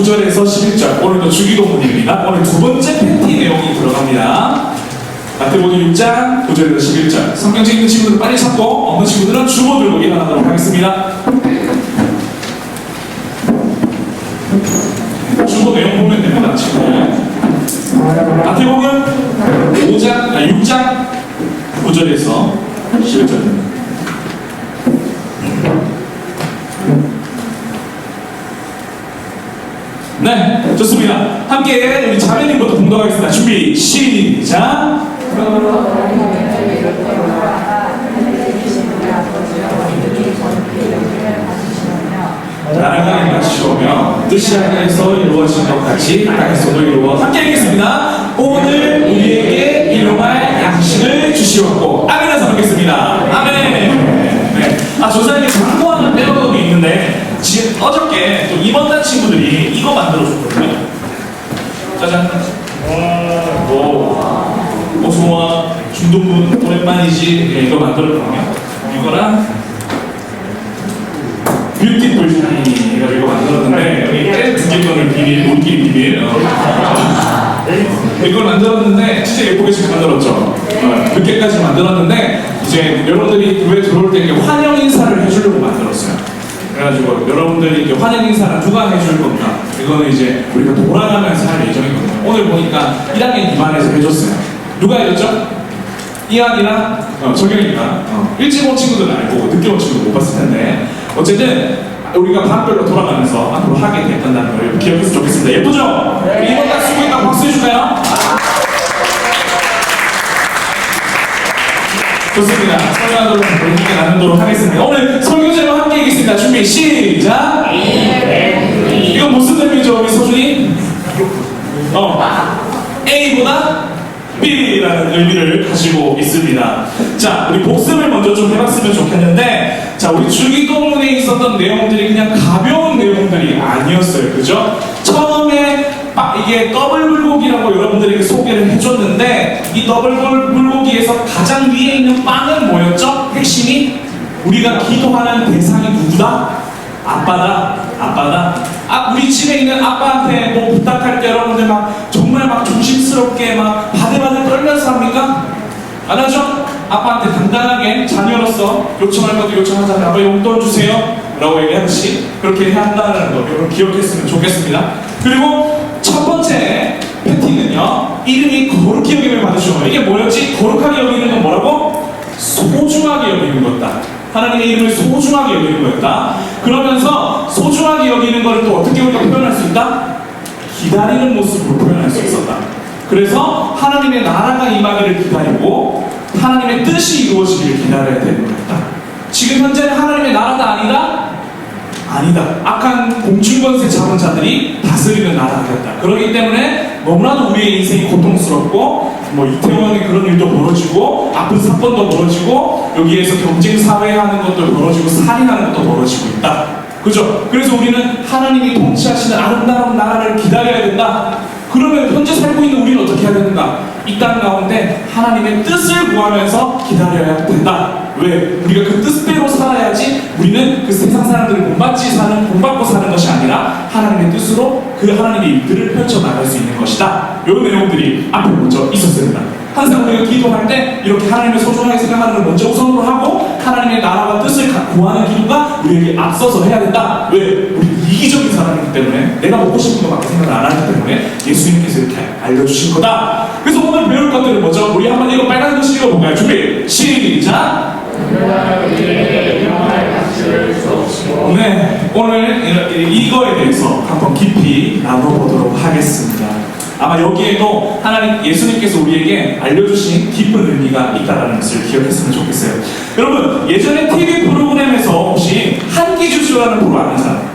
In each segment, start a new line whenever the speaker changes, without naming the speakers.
9절에서 11절, 오늘도 주기도문입니다. 오늘 두 번째 팬티 내용이 들어갑니다. 마태복음 6장 9절에서 11절. 성경책 있는 친구들은 빨리 찾고 없는 친구들은 주보 들고 일어나도록 하겠습니다. 주보 내용 보면 됩니다, 친구들. 마태복음 6장 9절에서 11절입니다. 네, 좋습니다. 함께 우리 자매님부터 봉독하겠습니다. 준비, 시작! 나라가 이루어지시오며 뜻이 하늘에서 이루어진 것 같이 땅에서도 이루어 함께 읽겠습니다. 오늘 우리에게 일용할 양식을 주시옵고 아멘 해서 읽겠습니다. 아멘. 네. 조사님이 광고하는 빼먹음이 있는데 지금 어저께 또 임원단 친구들이 이거 만들어줬거든요. 짜잔. 오, 좋아. 중동분 오랜만이지. 네, 이거 만들었거든요. 이거랑 뷰티풀 샤이니 이거 만들었는데 여기 두 개 거는 비밀, 우리끼리 비밀. 이걸 만들었는데 진짜 예쁘게 잘 만들었죠. 100개까지 만들었는데 이제 여러분들이 교회 들어올 때 이렇게 환영 인사를 해주려고 만들었어요. 그래가지고 여러분들이 이렇게 환영 인사를 누가 해줄 건가? 이거는 이제 우리가 돌아가면서 할 예정이거든요. 오늘 보니까 1학년 2반에서 해줬어요. 누가 해줬죠? 이한이랑 정영이가 일찍 온 친구들은 알고 늦게 온 친구들 못 봤을 텐데 어쨌든 우리가 반별로 돌아가면서 앞으로 하게 됐다는 걸 기억했으면 좋겠습니다. 예쁘죠? 네. 이번 달 수고했다 박수 해줄까요? 좋습니다. 설교하도록 함께 나누도록 하겠습니다. 오늘 설교제로 함께 읽겠습니다. 준비 시작! 이건 무슨 의미죠 우리 서준이? A보다 B라는 의미를 가지고 있습니다. 자, 우리 복습을 먼저 좀 해봤으면 좋겠는데, 자, 우리 주기도문에 있었던 내용들이 그냥 가벼운 내용들이 아니었어요. 그죠? 처음에 이게 더블 불고기라고 여러분들에게 소개를 해줬는데, 이 더블 불고기에서 가장 위에 있는 빵은 뭐였죠? 핵심이 우리가 기도하는 대상이 누구다? 아빠다. 우리 집에 있는 아빠한테 뭐 부탁할 때 여러분들 정말 조심스럽게 바들바들 떨면서 합니까? 안 하죠? 아빠한테 단단하게 자녀로서 요청할 것도 요청하자면 아빠 용돈 주세요 라고 얘기하듯이 그렇게 해야 한다는 거 여러분 기억했으면 좋겠습니다. 그리고 첫 번째 패티는요, 이름이 거룩히 여김을 받으시오. 이게 뭐였지? 거룩하게 여기는 건 뭐라고? 소중하게 여기는 거다. 하나님의 이름을 소중하게 여기는 거였다. 그러면서 소중하게 여기는 것을 또 어떻게 우리가 표현할 수 있다? 기다리는 모습으로 표현할 수 있었다. 그래서 하나님의 나라가 임하기를 기다리고 하나님의 뜻이 이루어지기를 기다려야 되는 거였다. 지금 현재는 하나님의 나라가 아니다. 악한 공중권세 잡은 자들이 다스리는 나라가 됐다. 그렇기 때문에 너무나도 우리의 인생이 고통스럽고 이태원에 그런 일도 벌어지고 아픈 사건도 벌어지고 여기에서 경쟁 사회하는 것도 벌어지고 살인하는 것도 벌어지고 있다. 그죠? 그래서 우리는 하나님이 통치하시는 아름다운 나라를 기다려야 된다. 그러면 현재 살고 있는 우리는 어떻게 해야 되는가? 이 땅 가운데 하나님의 뜻을 구하면서 기다려야 된다. 왜? 우리가 그 뜻대로 살아야지 우리는 그 세상 사람들을 본받고 사는 것이 아니라 하나님의 뜻으로 그 하나님의 일들을 펼쳐나갈 수 있는 것이다. 이런 내용들이 앞에 먼저 있었습니다. 항상 우리가 기도할 때 이렇게 하나님을 소중하게 생각하는 걸 먼저 우선으로 하고 하나님의 나라와 뜻을 구하는 기도가 우리에게 앞서서 해야 된다. 왜? 우리 이기적인 사람이기 때문에 내가 먹고 싶은 것밖에 생각을 안 하기 때문에 예수님께서 이렇게 알려주신 거다. 그래서 오늘 배울 것들을 먼저 우리 한번 이거 빨간 글씨 읽어볼까요? 준비 시작! 네, 오늘 이거에 대해서 한번 깊이 나눠보도록 하겠습니다. 아마 여기에도 하나님 예수님께서 우리에게 알려주신 깊은 의미가 있다는 것을 기억했으면 좋겠어요. 여러분, 예전에 TV 프로그램에서 혹시 한기주쇼라는 프로 아는 사람?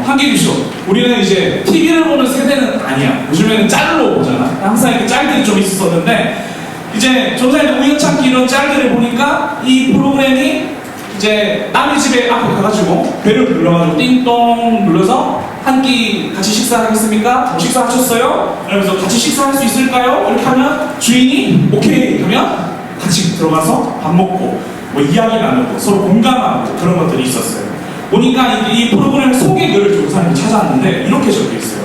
한기주쇼. 우리는 이제 TV를 보는 세대는 아니야. 요즘에는 짤로 보잖아. 항상 이렇게 짤들이 좀 있었는데 이제 전사님들 우연찮게 이런 짤들을 보니까 이 프로그램이 이제 남의 집에 앞에 가가지고 배를 눌러가지고 띵동 눌러서 한 끼 같이 식사하겠습니까? 식사하셨어요? 그러면서 같이 식사할 수 있을까요? 이렇게 하면 주인이 오케이 하면 같이 들어가서 밥 먹고 이야기 나누고 서로 공감하고 그런 것들이 있었어요. 보니까 이 프로그램 소개 글을 조사를 찾아왔는데 이렇게 적혀 있어요.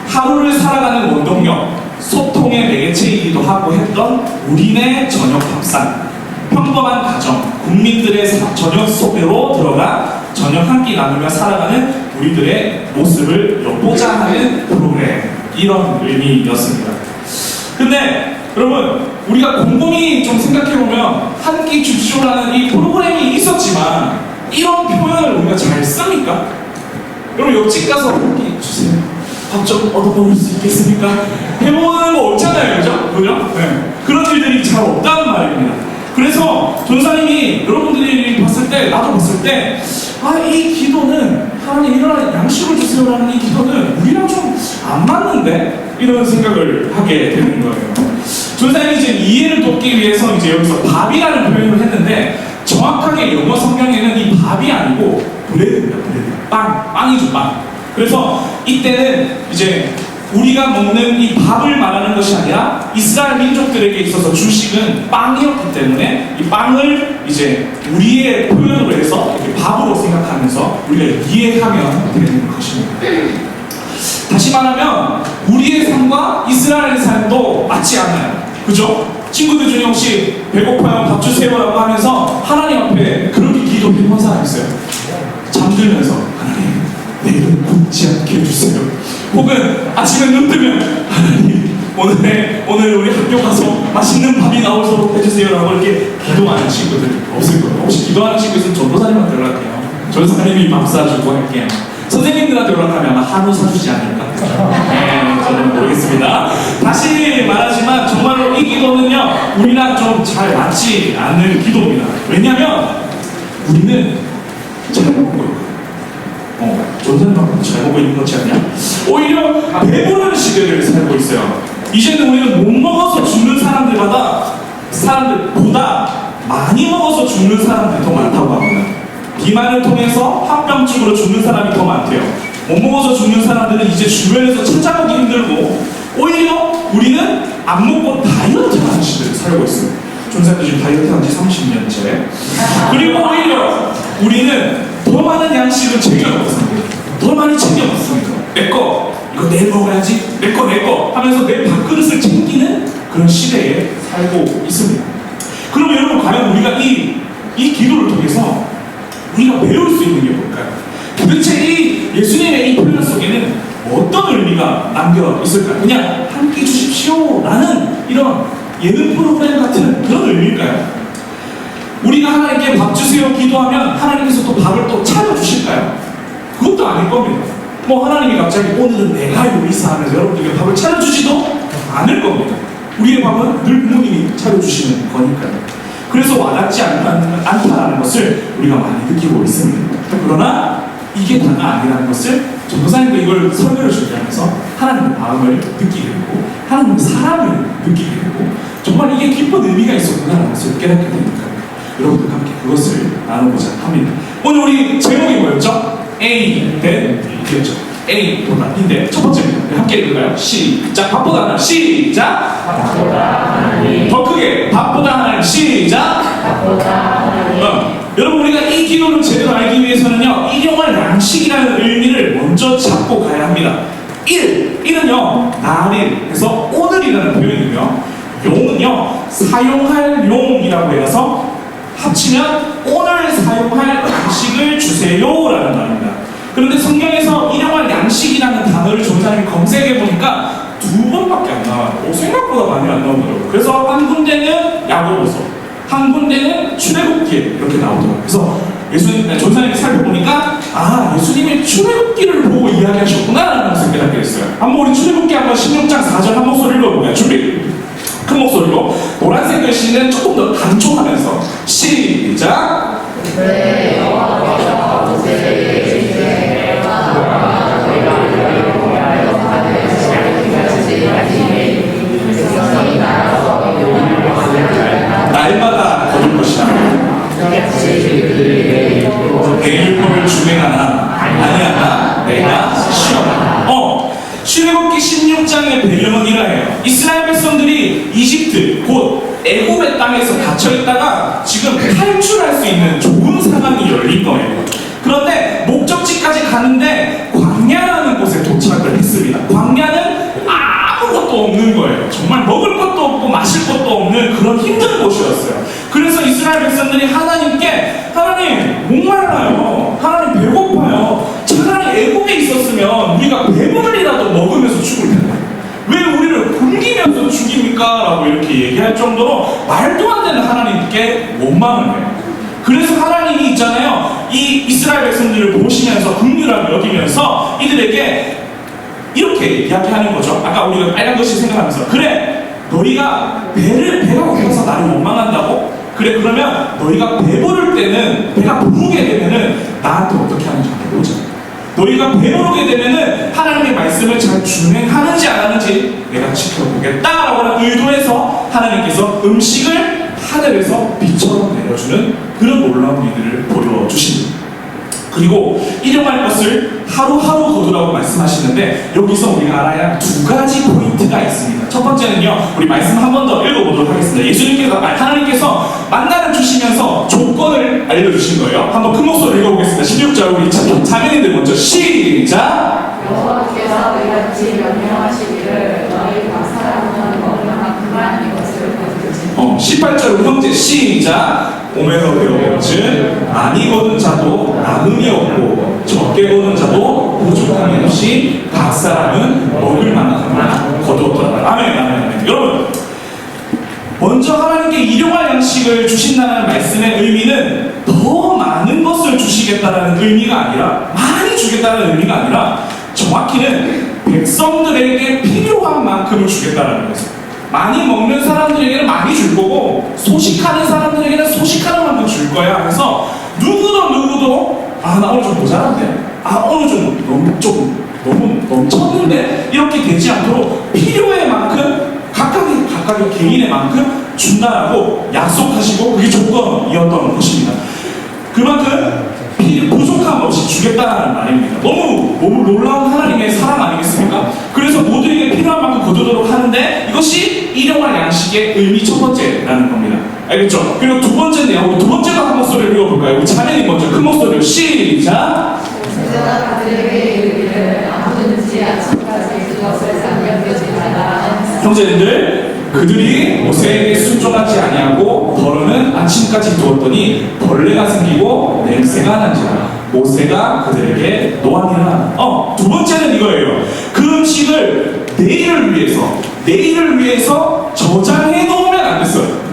하루를 살아가는 원동력, 소통의 매개체이기도 하고 했던 우리네 저녁 밥상, 평범한 가정, 국민들의 저녁 속으로 들어가 저녁 한 끼 나누며 살아가는 우리들의 모습을 엿보자 하는 프로그램, 이런 의미였습니다. 근데 여러분, 우리가 곰곰이 좀 생각해보면 한 끼 줍쇼라는 이 프로그램이 있었지만 이런 표현을 우리가 잘 씁니까? 여러분, 옆집 가서 한 끼 주세요, 밥 좀 얻어먹을 수 있겠습니까? 해보는 거 없잖아요, 그죠? 네. 그런 일들이 잘 없다는 말입니다. 그래서 전사님이 여러분들이 봤을 때, 나도 봤을 때, 이 기도는 하나님 일어나는 양식을 주세요라는 이 기도는 우리랑 좀 안 맞는데? 이런 생각을 하게 되는 거예요. 전사님이 이제 이해를 돕기 위해서 이제 여기서 밥이라는 표현을 했는데, 정확하게 영어 성경에는 이 밥이 아니고 브레드입니다. 브레드. 빵이죠, 빵. 그래서 이때는 이제 우리가 먹는 이 밥을 말하는 것이 아니라 이스라엘 민족들에게 있어서 주식은 빵이었기 때문에 이 빵을 이제 우리의 표현으로 해서 이렇게 밥으로 생각하면서 우리가 이해하면 되는 것입니다. 다시 말하면 우리의 삶과 이스라엘의 삶도 맞지 않아요. 그죠? 친구들 중에 혹시 배고파요, 밥 주세요라고 하면서 하나님 앞에 그렇게 기도해본 사람 있어요? 잠들면서 하나님, 내일은 굶지 않게 해주세요. 혹은 아침에 눈 뜨면 하나님, 오늘 우리 학교 가서 맛있는 밥이 나오도록 해주세요라고 이렇게 기도하는 친구들 없을 거예요. 혹시 기도하는 친구 있으면 전도사님한테 연락해요. 전도사님이 밥 사주고 할게요. 선생님들한테 연락하면 아마 한우 사주지 않을까? 네, 저는 모르겠습니다. 다시 말하지만 정말로 이 기도는요, 우리랑 좀 잘 맞지 않는 기도입니다. 왜냐하면 우리는 잘 먹고 있거든요. 전사님하고 잘 먹고 있는 것이 아니야? 오히려 배부른 시대를 살고 있어요. 이제는 우리는 못 먹어서 죽는 사람들보다 많이 먹어서 죽는 사람들이 더 많다고 합니다. 비만을 통해서 합병증으로 죽는 사람이 더 많대요. 못 먹어서 죽는 사람들은 이제 주변에서 찾아보기 힘들고, 오히려 우리는 안 먹고 다이어트 하는 시대를 살고 있어요. 존사님도 지금 다이어트 한 지 30년째. 그리고 오히려 우리는 더 많은 양식을 챙겨 먹습니다. 더 많이 챙겨 먹습니다. 내 거, 이거 내일 먹어야지, 내 거 하면서 내 밥그릇을 챙기는 그런 시대에 살고 있습니다. 그러면 여러분, 과연 우리가 이 기도를 통해서 우리가 배울 수 있는 게 뭘까요? 도대체 이 예수님의 이 표현 속에는 어떤 의미가 담겨 있을까요? 그냥 한 끼 주십시오 라는 이런 예능 프로그램 같은 그런 의미일까요? 우리가 하나님께 밥 주세요 기도하면 하나님께서 또 밥을 또 차려주실까요? 그것도 아닐 겁니다. 뭐 하나님이 갑자기 오늘은 내가 요리사하면서 여러분들에게 밥을 차려주지도 않을 겁니다. 우리의 밥은 늘 부모님이 차려주시는 거니까요. 그래서 와닿지 않다는 것을 우리가 많이 느끼고 있습니다. 그러나 이게 다가 아니라는 것을 전도사님도 이걸 설교를 준비하면서 하나님의 마음을 느끼게 되고 하나님의 사랑을 느끼게 되고 정말 이게 깊은 의미가 있었구나라는 것을 깨닫게 되니까 여러분들과 함께 그것을 나누고자 합니다. 오늘 우리 제목이 뭐였죠? A, then, B였죠. A보다 B인데 첫 번째입니다. 함께 읽을까요? 시작. 밥보다 하나님. 시작. 밥보다 하나님. 더 크게. 밥보다 하나님. 시작. 밥보다 하나님. 여러분, 우리가 이 기도를 제대로 알기 위해서는요, 일용할 양식이라는 의미를 먼저 잡고 가야 합니다. 1은요, 날일 해서 오늘이라는 표현이고요. 용은요, 사용할 용이라고 해서 합치면 오늘 사용할 양식을 주세요라는 말입니다. 그런데 성경에서 일용할 양식이라는 단어를 전사님이 검색해보니까 2번밖에 안 나와요. 생각보다 많이 안 나오더라고요. 그래서 한 군데는 야고보서, 한 군데는 출애굽기에 이렇게 나오더라고요. 그래서 전사님이 살펴보니까 예수님이 출애굽기를 보고 이야기하셨구나라는 것을 깨닫게 됐어요. 한번 우리 출애굽기 한번 16장 4절 한 목소리 읽어볼까요? 준비! 큰 목소리로 노란색 글씨는 조금 더 단촉하면서 시작! 날마다 거둘 것이다. 내 율법을 준행하나 아니하나 내가 시험하나. 출애굽기 16장의 배경은 이러해요. 이스라엘 백성들이 이집트 곧 애굽의 땅에서 갇혀있다가 지금 탈출할 수 있는 좋은 상황이 열린 거예요. 그런데 목적지까지 가는데 광야라는 곳에 도착을 했습니다. 광야는 아무것도 없는 거예요. 정말 먹을 것도 없고 마실 것도 없는 그런 힘든 곳이었어요. 그래서 이스라엘 백성들이 하나님께 하나님 목말라요. 하나님 배고파요. 차라리 애국에 있었으면 우리가 배불리라도 먹으면서 죽을 텐데 왜 우리를 굶기면서 죽입니까? 라고 이렇게 얘기할 정도로 말도 안 되는 하나님께 원망을 해요. 그래서 하나님이 있잖아요. 이 이스라엘 백성들을 보시면서 긍휼하게 여기면서 이들에게 이렇게 이야기하는 거죠. 아까 우리가 빨간 것이 생각하면서 그래 너희가 배가 고파서 나를 원망한다고? 그래 그러면 너희가 배부를 때는 배가 부르게 되면은 나한테 어떻게 하는지 한번 보자. 너희가 배부르게 되면은 하나님의 말씀을 잘 준행하는지 안 하는지 내가 지켜보겠다라고 하는 의도에서 하나님께서 음식을 하늘에서 비처럼 내려주는 그런 놀라운 일들을 보여주십니다. 그리고 일용할 것을 하루하루 거두라고 말씀하시는데 여기서 우리가 알아야 할 두 가지 포인트가 있습니다. 첫 번째는요, 우리 말씀 한 번 더 읽어보도록 하겠습니다. 하나님께서 만나를 주시면서 조건을 알려주신 거예요. 한번 큰 목소리로 읽어보겠습니다. 16절 우리 자매님들 먼저 시작!
여호와께서 이같이 명령하시기를 너희가 사랑하는 먹으나 그만 이것을 거두지.
18절 형제 시작! 오메서 배워본즉 많이 거둔 자도 남음이 없고 적게 거둔 자도 부족함이 없이 각 사람은 먹을 만큼만 거두었더라. 아멘, 아멘, 아멘. 여러분, 먼저 하나님께 일용할 양식을 주신다는 말씀의 의미는 더 많은 것을 주시겠다는 의미가 아니라 많이 주겠다는 의미가 아니라 정확히는 백성들에게 필요한 만큼을 주겠다는 것입니다. 많이 먹는 사람들에게는 많이 줄 거고 소식하는 사람들에게는 소식하는 만큼 줄 거야. 그래서 누구도 나 오늘 좀 모자란데 오늘 너무 넘쳤는데 이렇게 되지 않도록 필요의 만큼 각각의 개인의 만큼 준다라고 약속하시고 그게 조건이었던 것입니다. 그만큼 부족함 없이 주겠다는 말입니다. 너무 놀라운 하나님의 사랑 아니겠습니까? 그래서 모두에게 필요한 만큼 거두도록 하는데 이것이 일용할 양식의 의미 첫 번째라는 겁니다. 알겠죠? 그리고 두 번째인데요. 두 번째도 한 목소리를 읽어볼까요? 우리 자매님 먼저 큰 목소리로 시작!
제가 그들에게 이르기를 아무든지 아침까지 그것을 남겨두지 말라.
형제님들, 그들이 모세에게 순종하지 아니하고 더러는 아침까지 두었더니 벌레가 생기고 냄새가 난지라 모세가 그들에게 노하니라. 두 번째는 이거예요. 그 음식을 내일을 위해서 저장해 놓으면 안 됐어요.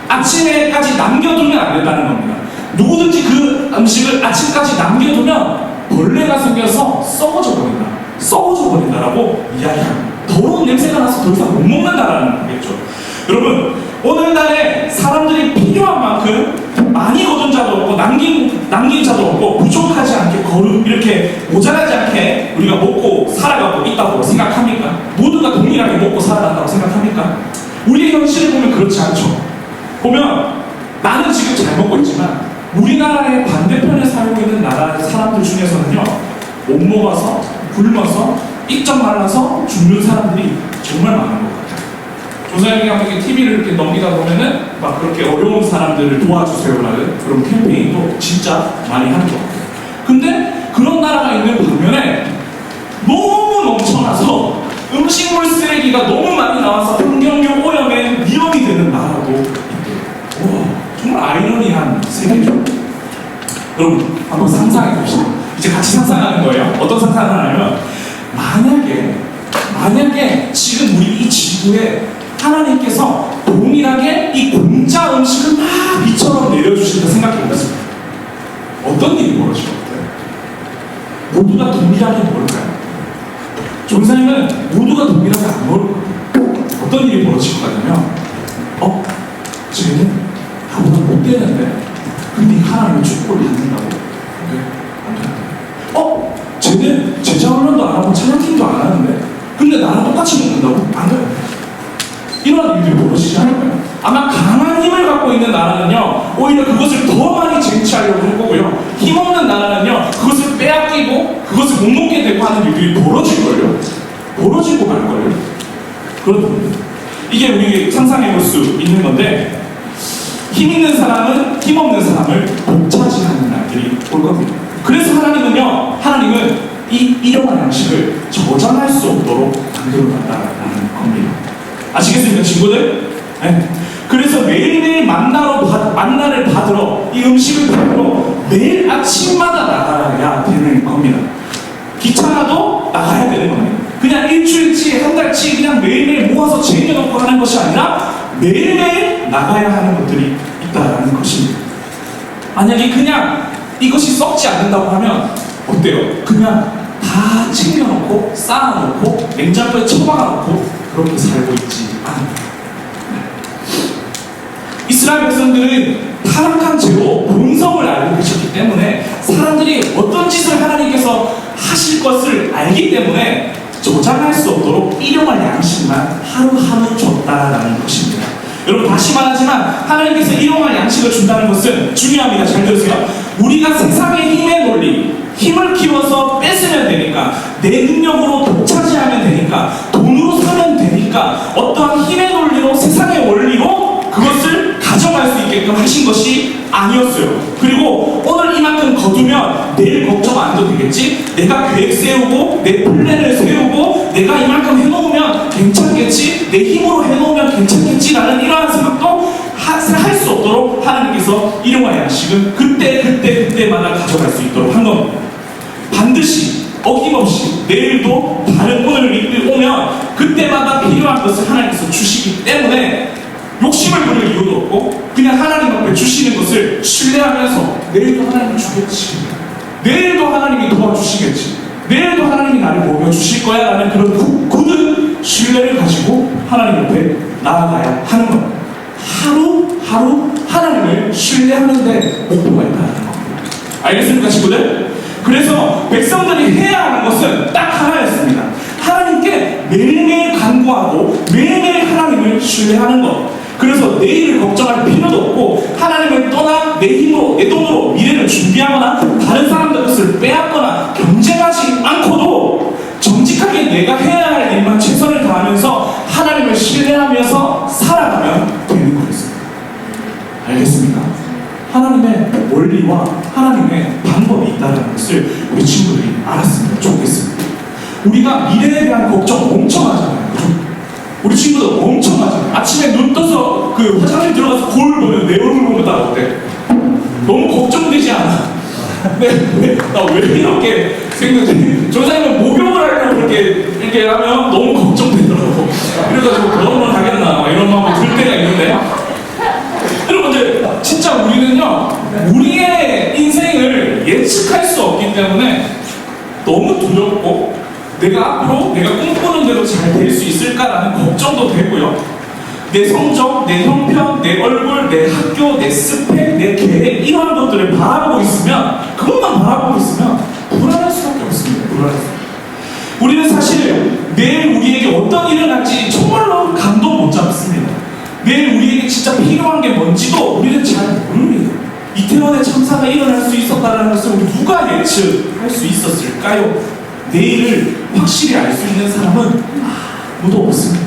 아침에까지 남겨두면 안 된다는 겁니다. 누구든지 그 음식을 아침까지 남겨두면 벌레가 생겨서 썩어져 버린다라고 이야기합니다. 더러운 냄새가 나서 더 이상 못 먹는다라는 거겠죠. 여러분, 오늘날에 사람들이 필요한 만큼 많이 거둔 자도 없고 남긴 자도 없고 부족하지 않게 이렇게 모자라지 않게 우리가 먹고 살아가고 있다고 생각합니까? 모두가 동일하게 먹고 살아간다고 생각합니까? 우리의 현실을 보면 그렇지 않죠. 보면 나는 지금 잘 먹고 있지만 우리나라의 반대편에 살고 있는 나라 사람들 중에서는요, 못 먹어서 굶어서 삐쩍 말라서 죽는 사람들이 정말 많은 것 같아요. 조사님이 함께 TV를 이렇게 넘기다 보면은 막 그렇게 어려운 사람들을 도와주세요라는 그런 캠페인도 진짜 많이 하는 것 같아요. 근데 그런 나라가 있는 반면에 너무 넘쳐나서 음식물 쓰레기가 너무 많이 나와서 환경용 오염에 위험이 되는 나라도 있대요. 정말 아이러니한 세계죠. 여러분, 한번 상상해 보시죠. 이제 같이 상상하는 거예요. 어떤 상상을 하냐면 만약에 지금 우리 이 지구에 하나님께서 동일하게 이 공짜 음식을 막 비처럼 내려주신다 생각해보세요. 어떤 일이 벌어질 것 같아요? 모두가 동일하게 먹을까요? 종사님은 모두가 동일하게 안 먹을 것 같아요. 어떤 일이 벌어질 것 같냐면 쟤는 나보다 못 되는데 근데 하나님의 축복을 받는다고? 안 돼. 쟤는 제자훈련도 안 하고 찬양팀도 안 하는데 근데 나랑 똑같이 먹는다고? 안 돼요. 이런 일들이 벌어지지 않을까요? 아마 강한 힘을 갖고 있는 나라는요, 오히려 그것을 더 많이 쟁취하려고 할 거고요, 힘없는 나라는요, 그것을 빼앗기고 그것을 못 먹게 되고 하는 일들이 벌어질걸요. 벌어지고 말걸요. 그렇습니다. 이게 우리 상상해 볼 수 있는 건데, 힘 있는 사람은 힘 없는 사람을 독차지하는 날들이 올 겁니다. 그래서 하나님은 이 일용할 양식을 저장할 수 없도록 만들어놨다는 겁니다. 아시겠습니까, 친구들? 네. 그래서 매일매일 만나를 받으러, 이 음식을 받으러 매일 아침마다 나가야 되는 겁니다. 귀찮아도 나가야 되는 겁니다. 그냥 일주일치, 한 달치 그냥 매일매일 모아서 쟁여놓고 하는 것이 아니라 매일매일 나가야 하는 것들이 있다는 것입니다. 만약에 그냥 이것이 썩지 않는다고 하면 어때요? 그냥 다 챙겨놓고 쌓아놓고 냉장고에 처박아놓고 그렇게 살고 있지 않아요. 이스라엘 백성들은 타락한 죄로 본성을 알고 계셨기 때문에 사람들이 어떤 짓을 하나님께서 하실 것을 알기 때문에 저장할 수 없도록 일용할 양식만 하루하루 줬다라는 것입니다. 여러분, 다시 말하지만 하나님께서 일용할 양식을 준다는 것은 중요합니다. 잘 들으세요. 우리가 세상의 힘의 논리, 힘을 키워서 뺏으면 되니까, 내 능력으로 독차지하면 되니까, 돈으로 사면 되니까, 어떠한 힘의 논리로, 세상의 원리로 그것을 가져갈 수 있게끔 하신 것이 아니었어요. 그리고 오늘 이만큼 거두면 내일 걱정 안 해도 되겠지? 내가 계획 세우고 내 플랜을 세우고 내가 이만큼 해놓으면 괜찮겠지? 내 힘으로 해놓으면 괜찮겠지라는 이러한 생각도 할 수 없도록 하나님께서 일용할 양식은 그때마다 가져갈 수 있도록 한 겁니다. 반드시 어김없이 내일도 다른 오늘이 오면 그때마다 필요한 것을 하나님께서 주시기 때문에 욕심을 부릴 이유도 없고 그냥 하나님 앞에 주시는 것을 신뢰하면서 내일도 하나님이 주겠지, 내일도 하나님이 도와주시겠지, 내일도 하나님이 나를 먹여주실 거야 라는 그런 굳은 신뢰를 가지고 하나님 앞에 나아가야 하는 겁니다. 하루하루 하나님을 신뢰하는 데 목표가 있다는 겁니다. 알겠습니까, 친구들? 그래서 백성들이 해야 하는 것은 딱 하나였습니다. 하나님께 매일매일 간구하고 매일매일 하나님을 신뢰하는 것. 그래서 내일을 걱정할 필요도 없고 하나님을 떠나 내 힘으로, 내 돈으로 미래를 준비하거나 다른 사람들 것을 빼앗거나 경쟁하지 않고도 정직하게 내가 해야 할 일만 최선을 다하면서 하나님을 신뢰하면서 살아가면 되는 거였습니다. 알겠습니까? 하나님의 원리와 하나님의 방법이 있다는 것을 우리 친구들이 알았으면 좋겠습니다. 우리가 미래에 대한 걱정 엄청 하잖아요. 그죠? 우리 친구들 엄청 하잖아요. 아침에 눈 떠서 그 화장실 들어가서 거울 보면 내 얼굴 보면 다 어때? 너무 걱정되지 않아? 나 왜 이렇게 생겼지? 조사님은 목욕을 하려고 이렇게 하면 너무 걱정되더라고. 그래가지고 결혼을 하겠나 이런 마음이 들 때가 있는데, 여러분들 진짜 우리는요, 우리의 인생을 예측할 수 없기 때문에 너무 두렵고 내가 앞으로 내가 꿈꾸는 대로 잘 될 수 있을까라는 걱정도 되고요. 내 성적, 내 형편, 내 얼굴, 내 학교, 내 스펙, 내 계획 이런 것들을 바라보고 있으면, 그것만 바라보고 있으면 불안할 수밖에 없습니다. 불안할 수. 우리는 사실 내일 우리에게 어떤 일을 할지 정말로 감도 못 잡습니다. 내일 우리에게 진짜 필요한 게 뭔지도 우리는 잘 모릅니다. 이태원에 참사가 일어날 수 있었다는 것을 우리 누가 예측할 수 있었을까요? 내일을 확실히 알 수 있는 사람은 아무도 없습니다.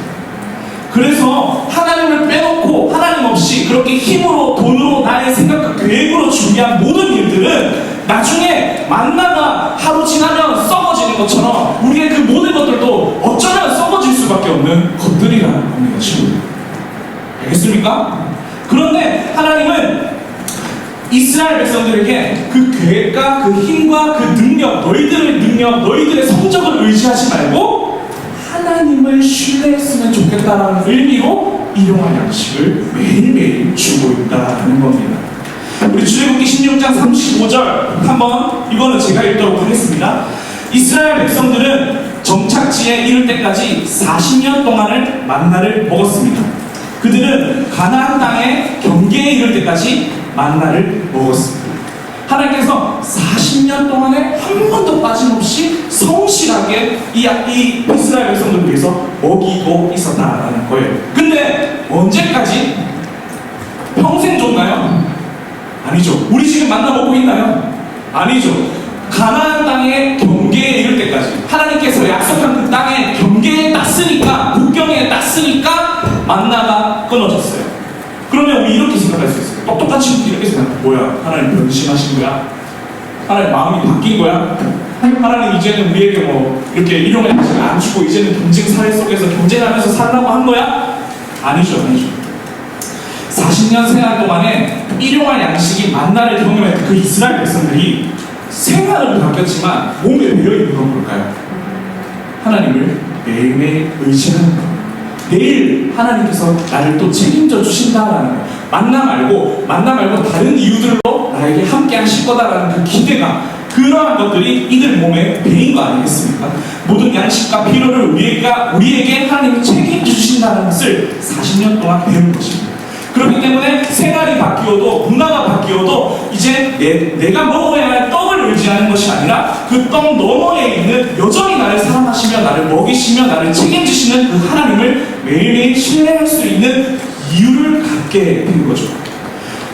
그래서 하나님을 빼놓고 하나님 없이 그렇게 힘으로, 돈으로, 나의 생각과 계획으로 준비한 모든 일들은 나중에 만나가 하루 지나면 썩어지는 것처럼 우리의 그 모든 것들도 어쩌면 썩어질 수밖에 없는 것들이라는 겁니다, 친구들. 알겠습니까? 그런데 하나님은 이스라엘 백성들에게 그 계획과 그 힘과 그 능력, 너희들의 능력, 너희들의 성적을 의지하지 말고 하나님을 신뢰했으면 좋겠다는 의미로 일용할 양식을 매일매일 주고 있다는 겁니다. 우리 출애굽기 16장 35절 한번 이거는 제가 읽도록 하겠습니다. 이스라엘 백성들은 정착지에 이를 때까지 40년 동안을 만나를 먹었습니다. 그들은 가나안 땅의 경계에 이를 때까지 만나를 먹었습니다. 하나님께서 40년 동안에 한 번도 빠짐없이 성실하게 이 이스라엘 백성들을 위해서 먹이고 있었다는 거예요. 근데 언제까지? 평생 줬나요? 아니죠. 우리 지금 만나 먹고 있나요? 아니죠. 가나안 땅의 경계에 이를 때까지, 하나님께서 약속한 그 땅의 경계에 딱 쓰니까, 국경에 딱 쓰니까 만나가 끊어졌어요. 그러면 우리 이렇게 생각할 수 있어요. 똑똑한 친구들이 이렇게 생각해. 뭐야, 하나님 변심하신 거야? 하나님 마음이 바뀐 거야? 하나님 이제는 우리에게 뭐 이렇게 일용할 양식을 안 주고 이제는 경쟁 사회 속에서 경쟁하면서 살라고 한 거야? 아니죠. 40년 생활 동안에 일용할 양식이 만나를 경험했던 그 이스라엘 백성들이 생활은 바뀌었지만 몸에 배어있는 건 뭘까요? 하나님을 매일매일 의지하는 것. 내일 하나님께서 나를 또 책임져 주신다라는 것. 만나 말고 다른 이유들로 나에게 함께 하실 거다라는 그 기대감, 그러한 것들이 이들 몸에 배인 거 아니겠습니까? 모든 양식과 필요를 우리에게 하나님이 책임져 주신다는 것을 40년 동안 배운 것입니다. 그렇기 때문에 생활이 바뀌어도, 문화가 바뀌어도 이제 내가 먹어야 할 떡을 의지하는 것이 아니라 그 떡 너머에 있는 여전히 나를 사랑하시며 나를 먹이시며 나를 책임지시는 그 하나님을 매일매일 신뢰할 수 있는 이유를 갖게 된 거죠.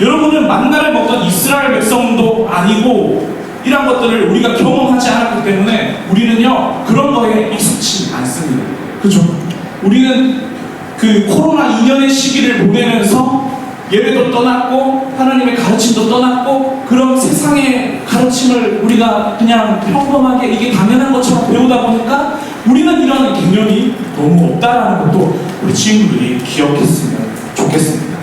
여러분은 만나를 먹던 이스라엘 백성도 아니고 이런 것들을 우리가 경험하지 않았기 때문에 우리는요 그런 거에 익숙치 않습니다. 그죠? 우리는 그 코로나 2년의 시기를 보내면서 예배도 떠났고 하나님의 가르침도 떠났고 그런 세상의 가르침을 우리가 그냥 평범하게 이게 당연한 것처럼 배우다 보니까 우리는 이런 개념이 너무 없다라는 것도 우리 친구들이 기억했으면 좋겠습니다.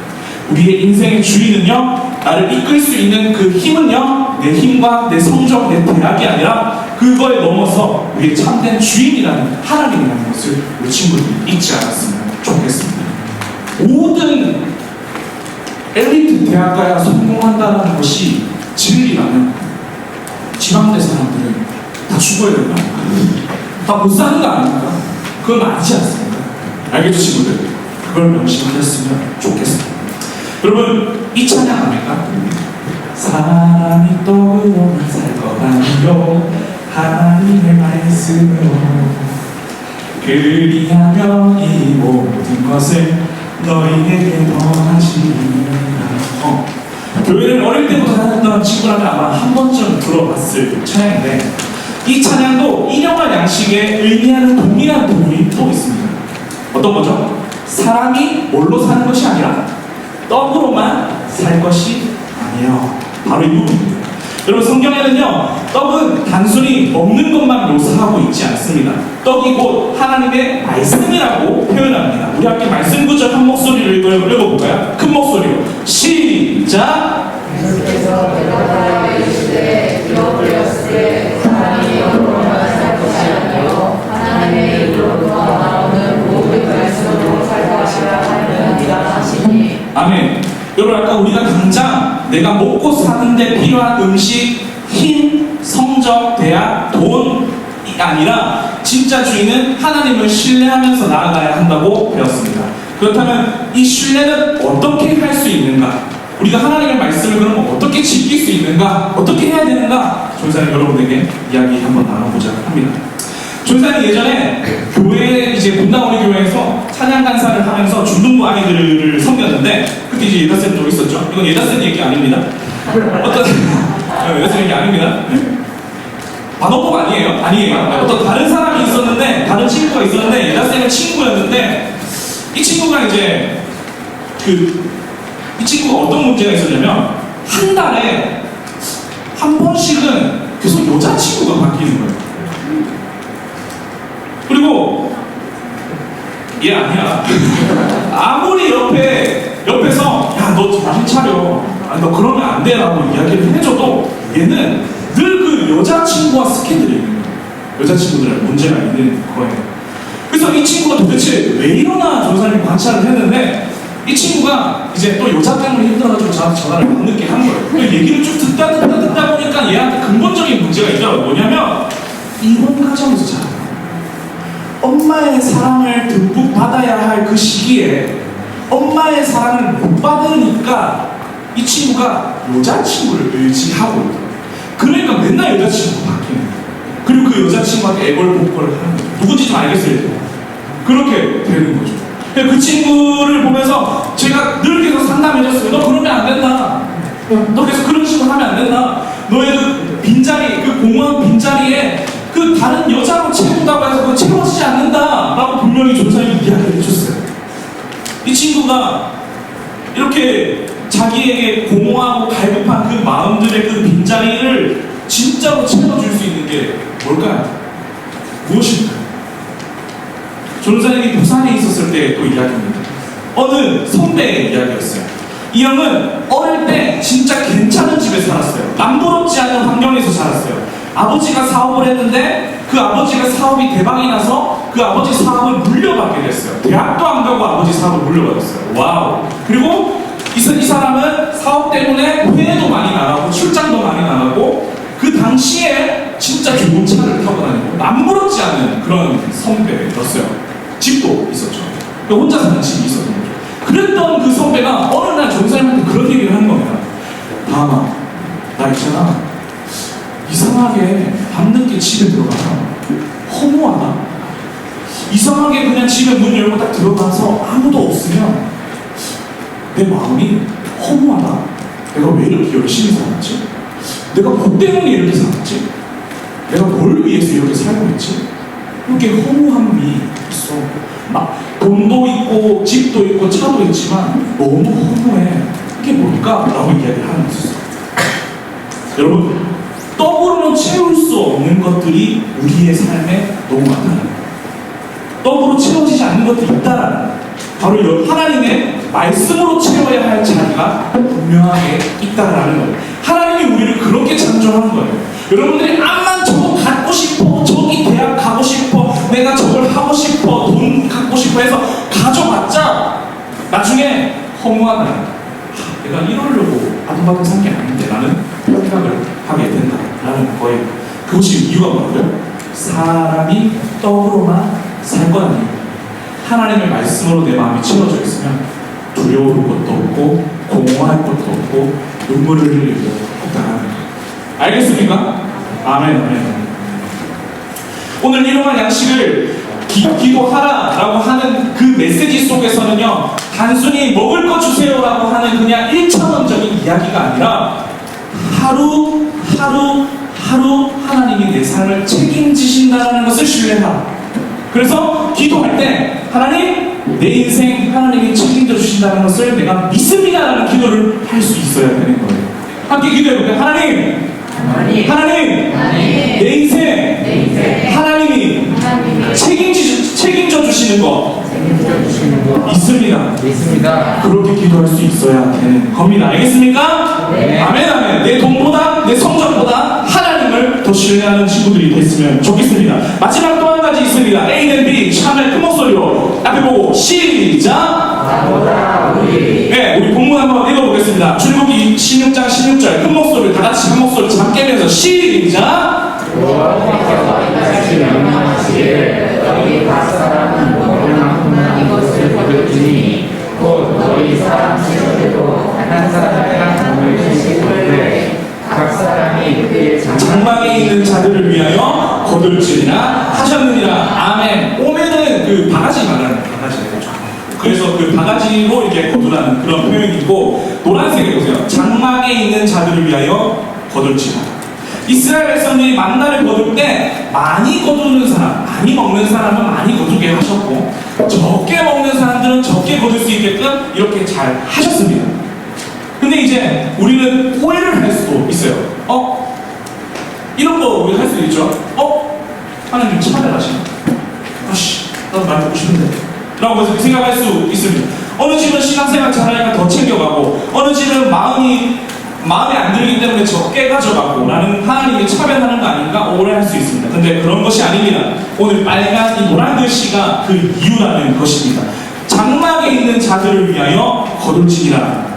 우리의 인생의 주인은요 나를 이끌 수 있는 그 힘은요 내 힘과 내 성적, 내 대학이 아니라 그거에 넘어서 우리의 참된 주인이라는 하나님이라는 것을 우리 친구들이 잊지 않았으면 좋겠습니다. 모든 엘리트 대학가야 성공한다는 것이 진리라면 지방대 사람들은 다 죽어야 되는 거 아닙니까? 다 못 사는 거 아닙니까? 그건 아니지 않습니까? 알겠죠 친구들? 그걸 명심하셨으면 좋겠습니다. 여러분 이 찬양 압니까? 사람이 떡으로만 살 것 아니요 하나님의 말씀으로 그리하면 이 모든 것을 너희에게 더하시리라. 교회를 어릴 때부터 다녔던 친구라면 아마 한 번쯤 들어봤을 찬양인데 이 찬양도 일용할 양식에 의미하는 동일한 부분이 또 있습니다. 어떤 거죠? 사람이 뭘로 사는 것이 아니라 떡으로만 살 것이 아니에요. 바로 이 부분입니다. 여러분 성경에는요 떡은 단순히 먹는 것만 묘사하고 있지 않습니다. 떡이 곧 하나님의 말씀이라고 표현합니다. 우리 함께 말씀 구절 한 목소리를 읽어볼까요? 큰 목소리로 시작!
예수께서 대답하여 이르시되 기록되었으되 사람이 떡으로만 살 것이 아니요 하나님의 입으로부터 나오는 모든 말씀으로 살 것이라 하느니라 하시니.
아멘. 여러분 아까 우리가 당장 내가 먹고 사는데 필요한 음식, 힘, 성적, 대학, 돈이 아니라 진짜 주인은 하나님을 신뢰하면서 나아가야 한다고 배웠습니다. 그렇다면 이 신뢰는 어떻게 할 수 있는가? 우리가 하나님의 말씀을 그러면 어떻게 지킬 수 있는가? 어떻게 해야 되는가? 조사님 여러분에게 이야기 한번 나눠보자 합니다. 조사님 예전에 교회 이제 분당우리 교회에서 찬양 강사를 하면서 중등부 아이들을 섬겼는데 그때 이제 예다쌤도 있었죠. 이건 예다쌤 얘기 아닙니다. 어떤 예다쌤 얘기 아닙니다. 반어법 아니에요. 어떤 다른 사람이 있었는데 다른 친구가 있었는데 예다쌤의 친구였는데 이 친구가 이제 이 친구가 어떤 문제가 있었냐면 한 달에 한 번씩은 계속 여자친구가 바뀌는 거예요. 그리고 얘 아니야. 아무리 옆에서 야 너 정신 차려, 너 그러면 안 돼라고 이야기를 해줘도 얘는 늘 그 여자친구와 스캔들이 있는 거예요. 여자친구들의 문제가 있는 거예요. 그래서 이 친구가 도대체 왜 이러나 조사님 관찰을 했는데 이 친구가 이제 또 여자 때문에 힘들어가지고 저한테 전화를 밤늦게 한 거예요. 그 얘기를 쭉 듣다 보니까 얘한테 근본적인 문제가 있더라고요. 뭐냐면 이혼 과정에서 자라요. 엄마의 사랑을 듬뿍 받아야 할 그 시기에 엄마의 사랑을 못 받으니까 이 친구가 여자친구를 의지하고 있더라고요. 그러니까 맨날 여자친구가 바뀌는 거예요. 그리고 그 여자친구한테 애걸복걸을 하는 거예요. 누군지 좀 알겠어요? 그렇게 되는 거죠. 그 친구를 보면서 제가 늘 계속 상담해줬어요. 너 그러면 안 된다. 너 계속 그런 식으로 하면 안 된다. 너의 그 빈자리, 그 공허한 빈자리에 그 다른 여자로 채운다고 해서 그거 채워지지 않는다 라고 분명히 조사님이 이야기를 해줬어요. 이 친구가 이렇게 자기에게 공허하고 갈급한 그 마음들의 그 빈자리를 진짜로 채워줄 수 있는 게 뭘까요? 무엇일까요? 조르사님이 부산에 있었을 때 또 이야기입니다. 어느 선배의 이야기였어요. 이 형은 어릴 때 진짜 괜찮은 집에 살았어요. 남부럽지 않은 환경에서 살았어요. 아버지가 사업을 했는데 그 아버지가 사업이 대박이 나서 그 아버지 사업을 물려받게 됐어요. 대학도 안 가고 아버지 사업을 물려받았어요. 와우. 그리고 이 사람은 사업 때문에 회의도 많이 나가고 출장도 많이 나가고 그 당시에 진짜 좋은 차를 타고 다니고 남부럽지 않은 그런 선배였어요. 집도 있었죠. 혼자 사는 집이 있었던 거죠. 그랬던 그 선배가 어느 날 조사님한테 그런 얘기를 하는 겁니다. 다음아, 나 있잖아. 이상하게 밤늦게 집에 들어가면 허무하다. 이상하게 그냥 집에 문 열고 딱 들어가서 아무도 없으면 내 마음이 허무하다. 내가 왜 이렇게 열심히 살았지? 내가 뭐 때문에 이렇게 살았지? 내가 뭘 위해서 이렇게 살고 있지? 이렇게 허무함이 있어. 막 돈도 있고 집도 있고 차도 있지만 너무 허무해. 이게 뭘까? 라고 이야기를 하는 거였어요. 여러분, 떡으로는 채울 수 없는 것들이 우리의 삶에 너무 많다는 거예요. 떡으로 채워지지 않는 것들이 있다라는 거예요. 바로 하나님의 말씀으로 채워야 할 자리가 분명하게 있다라는 거예요. 하나님이 우리를 그렇게 창조한 거예요. 여러분들이 암만 저거 갖고 싶어, 저기 대학 가고 싶어, 내가 저걸 하고 싶어, 돈 갖고 싶어 해서 가져봤자 나중에 허무하다. 내가 이러려고 아둥바둥 산 게 아닌데 라는 생각을 하게 된다라는 거예요. 그것이 이유가 뭐라고요? 사람이 떡으로만 살 것 아니에요. 하나님의 말씀으로 내 마음이 채워져 있으면 두려울 것도 없고 공허할 것도 없고 눈물을 흘릴 일도 없다는 거예요. 알겠습니까? 아멘, 아멘. 오늘 일용할 양식을 기도하라라고 하는 그 메시지 속에서는요, 단순히 먹을 거 주세요라고 하는 그냥 1차원적인 이야기가 아니라 하루 하나님이 내 삶을 책임지신다는 것을 신뢰하라. 그래서 기도할 때 하나님, 내 인생 하나님이 책임져 주신다는 것을 내가 믿습니다라는 기도를 할 수 있어야 되는 거예요. 함께 기도해볼까요? 하나님, 내 인생 하나님이 책임져 주시는 거 믿습니다. 그렇게 기도할 수 있어야 되는 겁니다. 알겠습니까? 네. 아멘. 내 돈보다 내 성적보다 하나님을 더 신뢰하는 친구들이 됐으면 좋겠습니다. 마지막 또 한 가지 있습니다. A and B 참여 큰 목소리로 앞에 보고 시작. 네, 우리 본문 한번 읽어보겠습니다. 출애굽기 16장 16절 큰 목소리를 다 같이 한 목소리 잘 깨면서 시작.
너희 각 사람은 먹을만큼만 이것을 거둘지니 곧 너희 사람 중에도 한 사람당 몸을 주시되 각 사람이 그의
장막에 있는 자들을 위하여 거둘지니라 하셨느니라. 아멘. 오면은 그 바가지 말하는 바가지예요. 그래서 그 바가지로 이렇게 거두라는 그런 표현이고, 노란색에 보세요. 장막에 있는 자들을 위하여 거둘지니라. 이스라엘 백성들이 만나를 거둘 때 많이 거두는 사람, 많이 먹는 사람은 많이 거두게 하셨고, 적게 먹는 사람들은 적게 거둘 수 있게끔 이렇게 잘 하셨습니다. 근데 이제 우리는 오해를 할 수도 있어요. 이런 거 우리 할 수도 있죠. 하나님 차별하시네. 아씨, 나도 말 듣고 싶은데 라고 해서 생각할 수 있습니다. 어느 집은 신앙생활 잘하니까 더 챙겨가고, 어느 집은 마음에 안 들기 때문에 적게 가져가고 라는 하나님이 차별하는 거 아닌가 오해할 수 있습니다. 근데 그런 것이 아닙니다. 오늘 빨간 이 노란 글씨가 그 이유라는 것입니다. 장막에 있는 자들을 위하여 거둘지니라.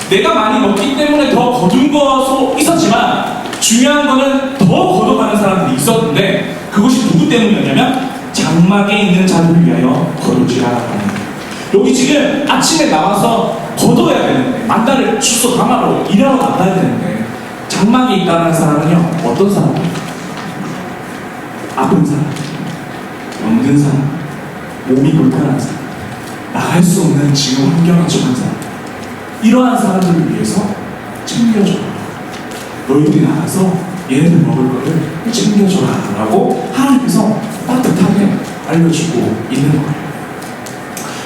내가 많이 먹기 때문에 더 거둔 것도 있었지만 중요한 거는 더 걷어가는 사람들이 있었는데, 그것이 누구 때문이었냐면 장막에 있는 자들을 위하여 거둘지라. 여기 지금 아침에 나와서 걷어야 되는데, 만나를 주소 강화로 일하러 나가야 되는데, 장막에 있다는 사람은요, 어떤 사람이에요? 아픈 사람, 병든 사람, 몸이 불편한 사람, 나갈 수 없는 지금 환경에 처한 사람, 이러한 사람들을 위해서 챙겨줘라. 너희들이 나가서 얘네들 먹을 거를 챙겨줘라 라고 하나님께서 따뜻하게 알려주고 있는 거예요.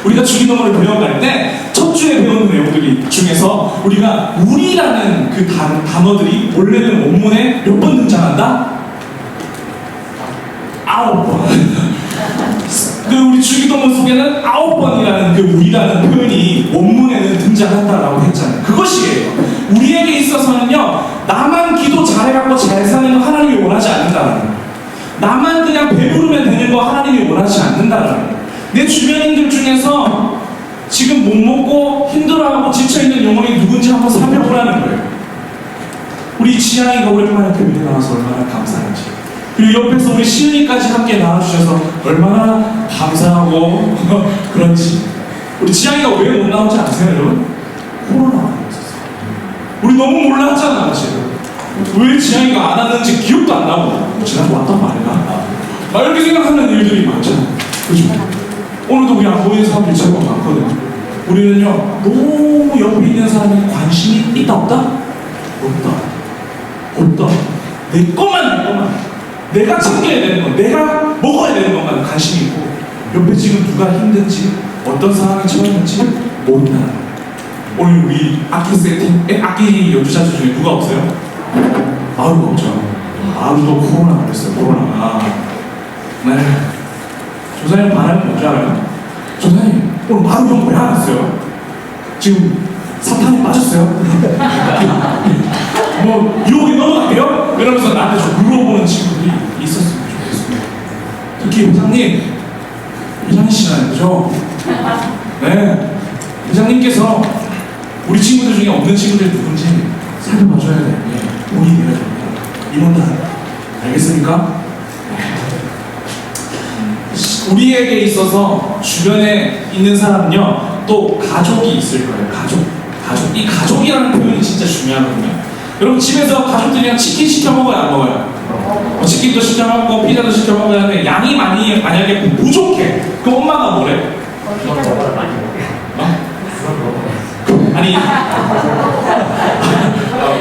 우리가 주기도문을 배워갈 때 첫 주에 배우는 내용들이 중에서 우리가 우리라는 그 단어들이 원래는 원문에 몇 번 등장한다? 9번. 그 우리 주기도문 속에는 9번이라는 그 우리라는 표현이 원문에는 등장한다라고 했잖아요. 그것이에요. 우리에게 있어서는요, 나만 기도 잘해갖고 잘 사는 거 하나님이 원하지 않는다는 거예요. 나만 그냥 배부르면 되는 거 하나님이 원하지 않는다는 거예요. 내 주변인들 중에서 지금 못 먹고 힘들어하고 지쳐있는 영혼이 누군지 한번 살펴보라는 거예요. 우리 지향이가 오랜만에 교회에 나와서 얼마나 감사한지, 그리고 옆에서 우리 시은이까지 함께 나와주셔서 얼마나 감사하고 그런지. 우리 지향이가 왜 못 나오지 아세요, 여러분? 코로나가 있었어요. 우리 너무 몰랐잖아, 지금. 왜 지향이가 안 왔는지 기억도 안 나고, 지난번 왔단 말이야. 막 이렇게 생각하는 일들이 많잖아요. 그죠? 오늘도 우리 안 보이는 사람들이 제법 많거든요. 우리는요, 너무 옆에 있는 사람에 관심이 있다, 없다? 없다. 없다. 내 것만. 내가 챙겨야 되는 것, 내가 먹어야 되는 것만 관심이 있고, 옆에 지금 누가 힘든지, 어떤 상황에 처했는지 모른다. 오늘 우리 악기 세팅, 악기 연주자 중에 누가 없어요? 아루가 없죠. 아루도 코로나 걸렸어요. 코로나가. 네. 조사님 반응이 뭔지 알아요? 조사님 오늘 마루 형 왜 안 왔어요? 지금 사탄에 빠졌어요? 뭐 유혹에 넘어갈게요? 이러면서 나한테 좀 물어보는 친구들이 있었으면 좋겠습니다. 특히 회장님이시잖아요, 그죠? 네, 회장님께서 우리 친구들 중에 없는 친구들이 누군지 살펴봐줘야 돼요. 본인이 되어야 됩니다. 이분들 알겠습니까? 우리에게 있어서 주변에 있는 사람은요, 또 가족이 있을 거예요. 가족. 이 가족이라는 표현이 진짜 중요하거든요. 여러분 집에서 가족들이랑 치킨 시켜 먹어요, 안 먹어요? 치킨도 시켜 먹고 피자도 시켜 먹어야 하는데 양이 만약에 부족해. 그럼 엄마가 뭐래? 아니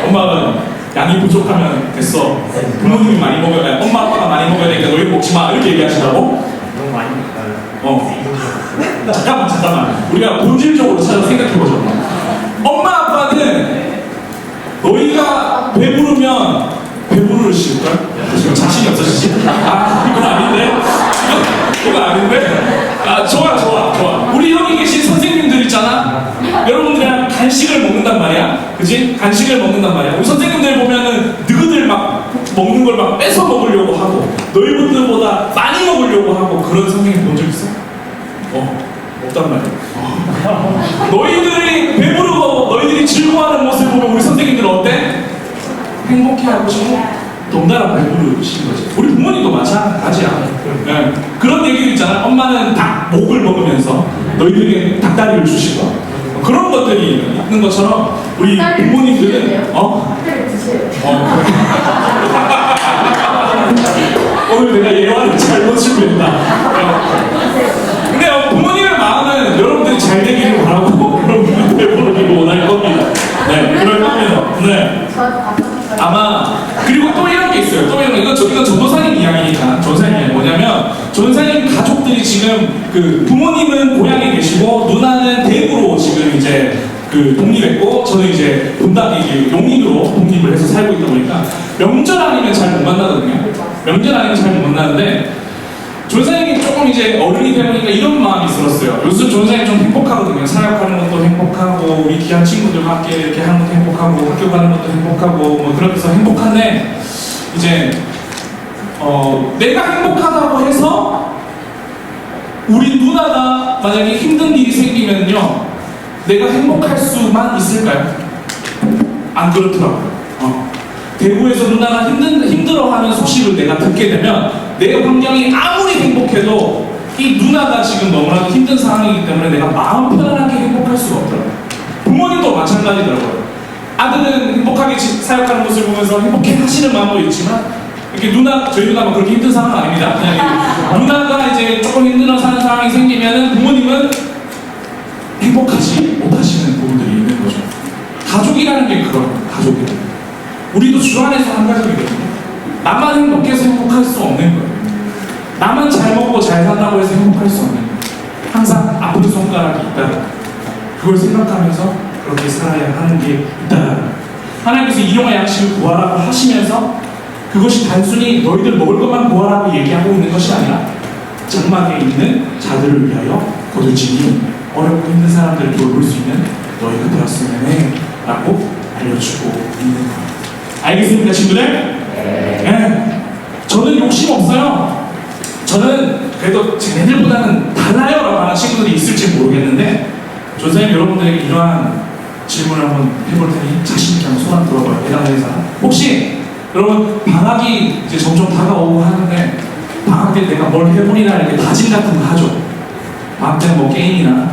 엄마가 양이 부족하면 됐어. 부모님이 많이 먹어야 돼. 엄마 아빠가 많이 먹어야 되니까 너희 먹지 마. 이렇게 얘기하시라고? 잠깐만. 우리가 본질적으로 찾아서 생각해보자. 엄마 아빠는 너희가 배부르면 배부르실걸? 지금 자신이 없어지지? 이건 아닌데? 이건 아닌데? 좋아. 우리 여기 계신 선생님들 있잖아? 여러분들이랑 간식을 먹는단 말이야. 그치? 간식을 먹는단 말이야. 우리 선생님들 보면은 너희들 막 먹는 걸 막 뺏어 먹으려고 하고, 너희들보다 많이 먹으려고 하고, 그런 선생님 본 적 있어? 없단 말이야. 너희들이 배부르고 너희들이 즐거워하는 모습을 보면 우리 선생님들 어때? 행복해하고 싶고 덩달아 배부르신 거지. 우리 부모님도 마찬가지야. 네. 그런 얘기도 있잖아. 엄마는 목을 먹으면서 너희들에게 닭다리를 주시고, 그런 것들이 있는 것처럼 우리 부모님들은 오늘 내가 예화를 잘못 준비했다. 근데 부모님의 마음은 여러분들이 잘 되기를 바라고 여러분들이 배부르기를 원할 겁니다. 네, 그럴 겁니다. 네. 아마 그리고 또 이런 게 있어요. 이건 전도사님 이야기니까. 전도사님 이야기 뭐냐면, 전도사님 가족들이 지금 그 부모님은 고향에 계시고 누나는 대구로 지금 이제 그 독립했고, 저는 이제 분당이 용인으로 독립을 해서 살고 있다 보니까 명절 아니면 잘 못 만나거든요. 명절 아니면 잘 못 만나는데, 전사님이 조금 이제 어른이 되보니까 이런 마음이 들었어요. 요즘 전사님 좀 행복하거든요. 사역하는 것도 행복하고, 우리 귀한 친구들과 함께 이렇게 하는 것도 행복하고, 학교 가는 것도 행복하고, 뭐 그렇게 해서 행복한데, 이제 내가 행복하다고 해서 우리 누나가 만약에 힘든 일이 생기면요, 내가 행복할 수만 있을까요? 안 그렇더라고요. 대구에서 누나가 힘들어하는 소식을 내가 듣게 되면 내 환경이 아무리 행복해도 이 누나가 지금 너무나도 힘든 상황이기 때문에 내가 마음 편안하게 행복할 수가 없더라고요. 부모님도 마찬가지더라고요. 아들은 행복하게 사역하는 모습을 보면서 행복해 하시는 마음도 있지만, 이렇게 저희 누나가 그렇게 힘든 상황은 아닙니다. 그냥 누나가 이제 조금 힘든 상황이 생기면은 부모님은 행복하지 못하시는 부분들이 있는 거죠. 가족이라는 게 그런 거예요. 가족이라는 게. 우리도 주 안에서 한 가족이거든요. 나만 행복해서 행복할 수 없는 거예요. 나만 잘 먹고 잘 산다고 해서 행복할 수 없는 거예요. 항상 아픈 손 손가락이 있다. 그걸 생각하면서 그렇게 살아야 하는 게 있다. 하나님께서 일용할 양식을 구하라고 하시면서 그것이 단순히 너희들 먹을 것만 구하라고 얘기하고 있는 것이 아니라 장막에 있는 자들을 위하여 거둘지니 어렵고 힘든 사람들을 돌볼 수 있는 너희가 되었으면 해 라고 알려주고 있는 거예요. 알겠습니까 친구들? 네. 저는 욕심 없어요. 저는 그래도 쟤네들보다는 달라요 라고 하는 친구들이 있을지 모르겠는데 조사님 여러분들에게 이러한 질문을 한번 해볼 테니 자신있게 한번 손 한번 들어봐요. 대단한 사람. 혹시 여러분 방학이 이제 점점 다가오고 하는데 방학 때 내가 뭘 해보리라 이렇게 다짐 같은 거 하죠. 방학 때는 뭐 게임이나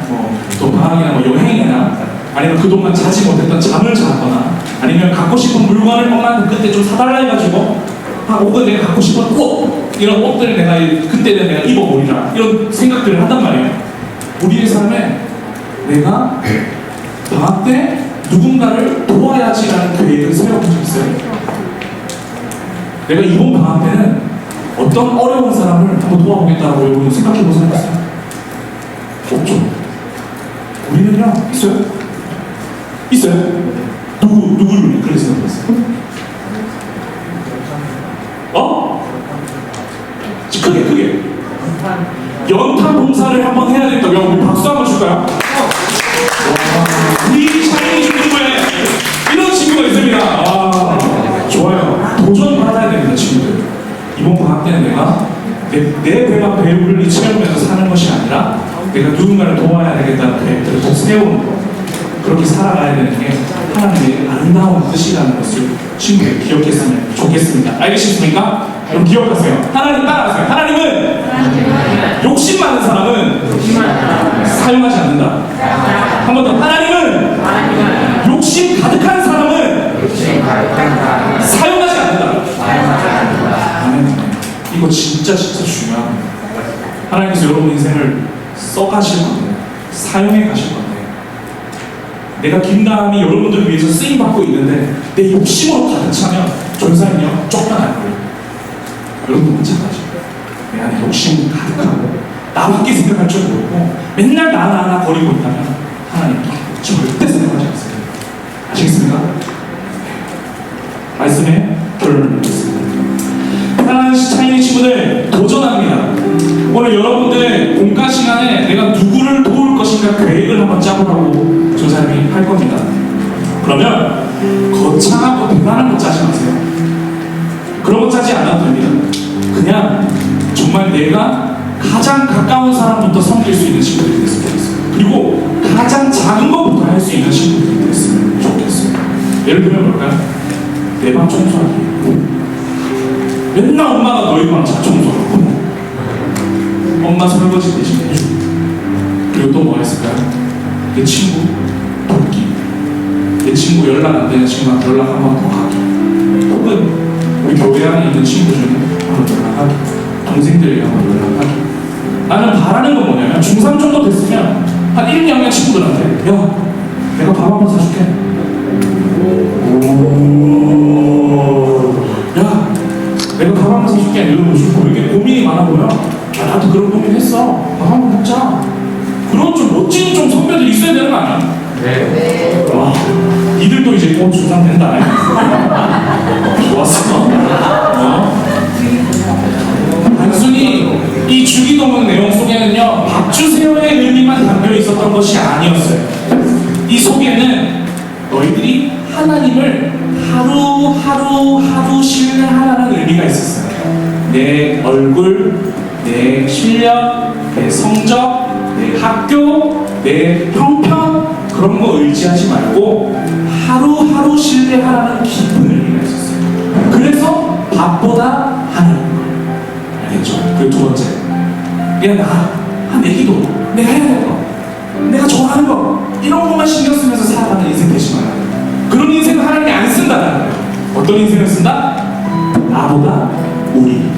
또 방학이나 뭐 여행이나 아니면 그동안 자지 못했던 잠을 자거나 아니면 갖고 싶은 물건을 엄마한테 그때 좀 사달라 해가지고 혹은 내가 갖고 싶은 옷 이런 옷들을 내가 그때는 내가 입어보리라 이런 생각들을 한단 말이에요. 우리의 삶에 내가 방학 때 누군가를 도와야지라는 계획을 세워본 적 있어요. 내가 이번 방학 때는 어떤 어려운 사람을 한번 도와보겠다고 여러분 생각해본 사람 있어요? 없죠. 우리는요 있어요? 있어요? 누구를 그렇게 생각했어요? 크게 연탄 봉사를 한번 해야 되겠다. 야, 우리 박수 한번 줄까요? 우리 샤이니 친구에 이런 친구가 있습니다. 아, 좋아요. 도전 받아야 됩니다, 친구들. 이번 방학 때는 내가 내 배가 배를 채우면서 사는 것이 아니라 내가 누군가를 도와야 되겠다는 계획들을 꼭 세우는 거. 그렇게 살아가야 되는 게 하나님의 아름다운 뜻이라는 것을 친구들 기억했으면 좋겠습니다. 알겠습니까? 그럼 기억하세요. 하나님 따라하세요. 하나님은 욕심 많은 사람은 사용하지 않는다. 한 번 더. 하나님은 욕심 가득한 사람은 사용하지 않는다. 아멘. 이거 진짜 중요합니다. 하나님께서 여러분 인생을 써가실 건데 사용해 가실 건데 내가 김다음이 여러분들 위해서 쓰임받고 있는데 내 욕심으로 가득 차면 전사님이요 쫓겨날 거예요. 여러분 마찬가지예요. 내 안에 욕심이 가득하고 나밖에 생각할 줄 모르고 맨날 나 거리고 있다면 하나님 절대 생각하지 않습니다. 아시겠습니까? 말씀에 결론을 내겠습니다. 사랑하는 차이니 친구들 도전합니다. 오늘 여러분들 공과 시간에 내가 누구를 도울 것인가 계획을 한번 짜보라고 조사님이 할 겁니다. 그러면 거창하고 대단한 거 짜지 마세요. 그런 거 짜지 않아도 됩니다. 그냥 정말 내가 가장 가까운 사람부터 섬길 수 있는 친구들이 됐으면 좋겠어요. 그리고 가장 작은 것부터 할 수 있는 친구들이 됐으면 좋겠어요. 예를 들면 뭘까요? 내 방 청소하기. 맨날 엄마가 너희 방 잘 청소하고 엄마 설거지 대신 해주고 그리고 또 뭐가 있을까요? 내 친구 돕기. 내 친구 연락 안 되는 친구한테 연락 한 번 더 하기. 혹은 우리 교회 안에 있는 친구 중에 한번 연락하기. 동생들에게 한번 연락하기. 나는 바라는 건 뭐냐면 중3 정도 됐으면 한 1, 2학년 친구들한테 야 내가 밥 한번 사줄게. 야 내가 밥 한번 사줄게. 이러고 싶고 왜 이렇게 고민이 많아 보여? 아, 나도 그런 고민 했어. 밥 한번 먹자. 그런 좀 멋진 좀 선배들이 있어야 되는 거 아니야?
네.
와, 니들도 이제 중3 된다. 좋았어. 단순히 이 주기도문 내용 속에는요 밥 주세요의 의미만 담겨 있었던 것이 아니었어요. 이 속에는 너희들이 하나님을 하루 신뢰하라는 의미가 있었어요. 내 얼굴, 내 실력, 내 성적, 내 학교, 내 형편 그런 거 의지하지 말고 하루 신뢰하라는 깊은 의미가 있었어요. 그래서 밥보다 하나님. 알겠죠? 그리고 두 번째, 내 기도, 내가 해야 될 거, 내가 좋아하는 거 이런 것만 신경 쓰면서 살아가는 인생 되지 마라. 그런 인생을 하나님이 안 쓴다는 거예요. 어떤 인생을 쓴다? 나보다 우리.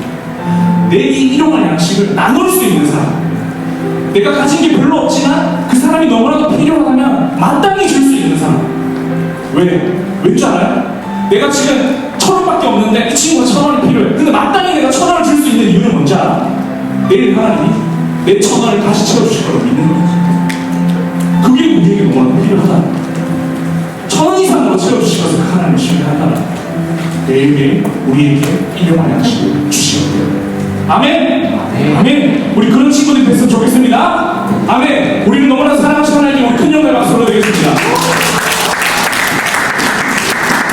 내 이 일용할 양식을 나눌 수 있는 사람. 내가 가진 게 별로 없지만 그 사람이 너무나도 필요하다면 마땅히 줄 수 있는 사람. 왠 줄 알아요? 내가 지금 1,000원밖에 없는데 이 친구가 1,000원이 필요해. 근데 마땅히 내가 1,000원을 줄 수 있는 이유는 뭔지 알아? 내일 하나님이 내 1,000원을 다시 채워주실 걸 믿는 거죠. 그게 우리에게 너무나 필요하다. 1,000원 이상으로 채워주실 것을 하나님을 신뢰한다면 내일에 우리에게 일용할 양식을 주시옵소서. 아멘. 아멘. 우리 그런 친구들